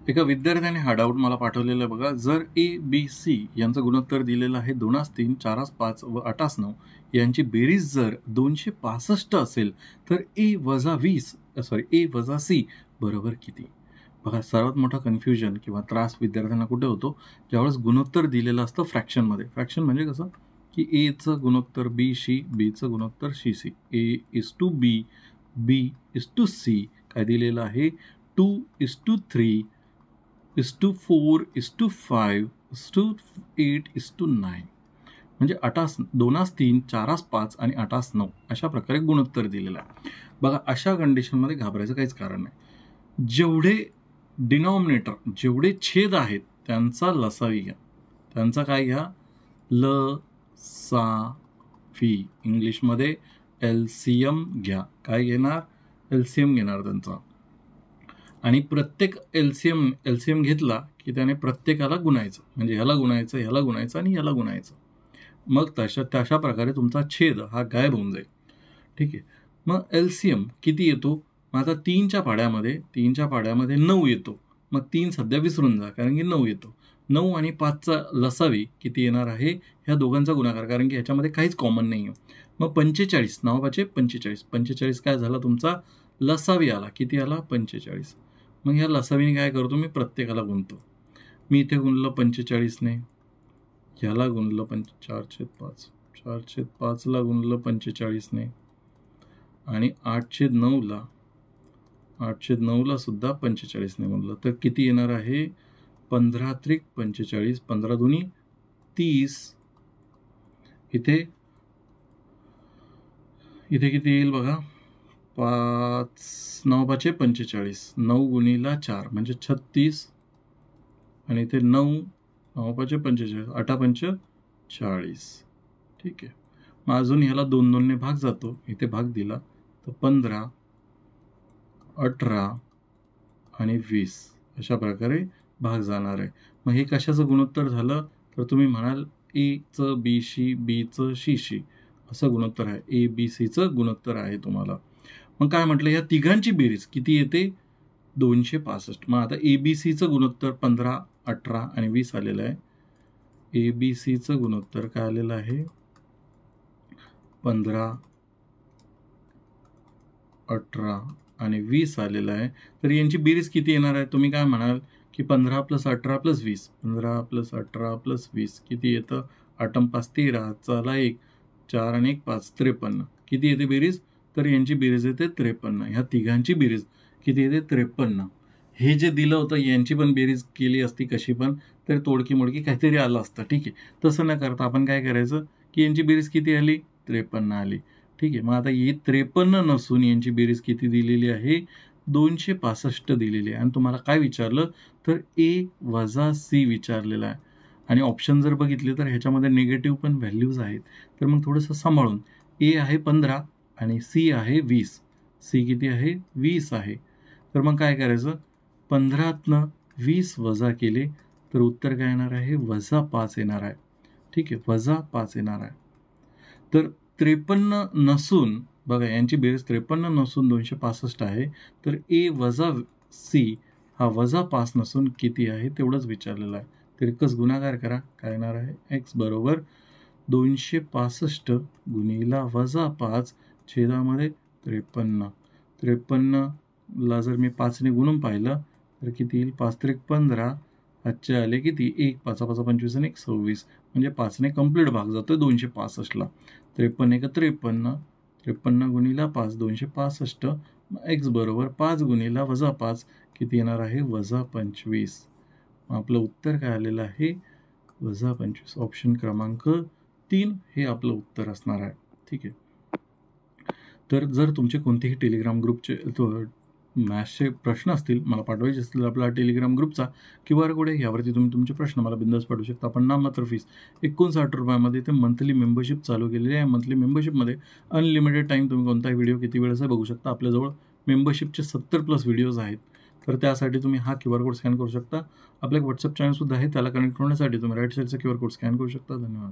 एका विद्यार्थ्याने हा डाऊट मला पाठवलेला आहे बघा. जर ए बी सी यांचं गुणोत्तर दिलेलं आहे 2-3, 4-5 व 8-9 यांची बेरीज जर 265 असेल तर ए वजा सी बरोबर किती? बघा, सर्वात मोठा कन्फ्युजन किंवा त्रास विद्यार्थ्यांना कुठे होतो? ज्यावेळेस गुणोत्तर दिलेलं असतं फ्रॅक्शनमध्ये. फ्रॅक्शन म्हणजे कसं की एचं गुणोत्तर बी शी, बीचं गुणोत्तर सी सी, A:B, B:C काय दिलेलं आहे 2:3 4:5 8:9 म्हणजे 2-3, 4-5 आणि 8-9 अशा प्रकारे गुणोत्तर दिलेलं आहे. बघा, अशा कंडिशनमध्ये घाबरायचं काहीच कारण नाही. जेवढे डिनॉमिनेटर, जेवढे छेद आहेत त्यांचा लसावी घ्या. त्यांचा काय घ्या? लसावी. इंग्लिशमध्ये एलसीएम घ्या. काय घेणार? एलसीएम घेणार त्यांचा. आणि प्रत्येक एलसीएम घेतला की त्याने प्रत्येकाला गुणायचं. म्हणजे ह्याला गुणायचं, ह्याला गुणायचं आणि ह्याला गुणायचं. मग तशा प्रकारे तुमचा छेद हा गायब होऊन जाईल. ठीक आहे. मग एलसीएम किती येतो? मग आता 3च्या पाड्यामध्ये 9 येतो. मग 3 सध्या विसरून जा, कारण की 9 येतो. 9 आणि 5चा लसावी किती येणार आहे? ह्या दोघांचा गुणाकार, कारण की ह्याच्यामध्ये काहीच कॉमन नाही आहे. मग 45, नावाचे 45 काय झाला तुमचा? लसावी आला. किती आला? 45. मग ह्या लसावीने काय करतो? मी प्रत्येकाला गुणतो. मी इथे गुणलं 45ने, ह्याला गुणलं 4/5, 4/5ला गुणलं 45ने आणि 8/9ला सुद्धा 45ने गुणलं तर किती येणार आहे? 15×45, 15×2 30. इथे किती येईल बघा? 5×9 = 45, 9×4 म्हणजे 36 आणि इथे 9×9 = 45, 8×5 = 40. ठीक आहे. मग अजून ह्याला 2-2ने भाग जातो. इथे भाग दिला तर 15, 18 आणि 20 अशा प्रकारे भाग जाणार आहे. मग हे कशाचं गुणोत्तर झालं? तर तुम्ही म्हणाल एचं बीशी, बीचं शीशी असं गुणोत्तर आहे. ABC गुणोत्तर आहे तुम्हाला. मग काय म्हटलं? या तिघांची बेरीज किती येते? 265. मग आता ABCचं गुणोत्तर 15, 18 आणि 20 आलेलं आहे. ABCचं गुणोत्तर काय आलेलं आहे? 15, 18 आणि 20 आलेलं आहे. तर यांची बेरीज किती येणार आहे? तुम्ही काय म्हणाल की 15 + 18 + 20, 15 + 18 + 20 किती येतं? 8×5 13, चला 1, 4 आणि 1 5, 53. किती येते बेरीज? तर यांची बेरीज येते 53. ह्या तिघांची बेरीज किती येते? 53. हे जे दिलं होतं यांची पण बेरीज केली असती कशी पण, तर तोडकी मोडकी काहीतरी आलं असतं. ठीक आहे. तसं न करता आपण काय करायचं की यांची बेरीज किती आली? 53 आली. ठीक आहे. मग आता ही 53 नसून यांची बेरीज किती दिलेली आहे? 265 दिलेली आहे. आणि तुम्हाला काय विचारलं? तर A वजा C विचारलेला आहे. आणि ऑप्शन जर बघितले तर ह्याच्यामध्ये निगेटिव्ह पण व्हॅल्यूज आहेत. तर मग थोडंसं सांभाळून. A आहे 15 आणि C आहे 20. C किती आहे? 20 आहे. तर मग काय करायचं? 15तनं 20 वजा केले तर उत्तर काय येणार आहे? -5 येणार आहे. ठीक आहे. -5 येणार आहे. तर 53 नसून, बघा यांची बेरीज 53 नसून 265 आहे. तर A वजा C हा -5 नसून किती आहे? तेवढंच विचारलेलं आहे. तर एकच गुणाकार करा. काय येणार आहे? x बरोबर 265 गुणिला -5 छेदामध्ये 53. 53ला जर मी 5ने गुणून पाहिलं तर किती येईल? 5×3 = 15. आजचे आले किती? 1 5 5 25 आणि 1 26. म्हणजे 5ने कंप्लीट भाग जातोय 265ला. 53 × 53, 53 गुणिला 5 265. x बरोबर 5 गुणिला -5 किती येणार आहे? -25. आपलं उत्तर काय आलेलं आहे? -25. ऑप्शन क्रमांक 3 हे आपलं उत्तर असणार आहे. ठीक आहे. तर जर तुमचे कोणतेही टेलिग्राम ग्रुपचे मॅथ्सचे प्रश्न असतील, मला पाठवायचे असतील, आपला टेलिग्राम ग्रुपचा QR कोड आहे. यावरती तुम्ही तुमचे प्रश्न मला बिंदास पाठवू शकता. आपण नाममात्र फीस 59 रुपयामध्ये ते मंथली मेंबरशिप चालू केलेली आहे. मंथली मेंबरशिपमध्ये अनलिमिटेड टाईम तुम्ही कोणताही व्हिडिओ किती वेळेस बघू शकता. आपल्याजवळ मेंबरशिपचे 70+ व्हिडिओज आहेत. तर त्यासाठी तुम्ही हा QR कोड स्कॅन करू शकता. आपलं एक WhatsApp चॅनलसुद्धा आहे. त्याला कनेक्ट होण्यासाठी तुम्ही राईट साईडचा QR कोड स्कॅन करू शकता. धन्यवाद.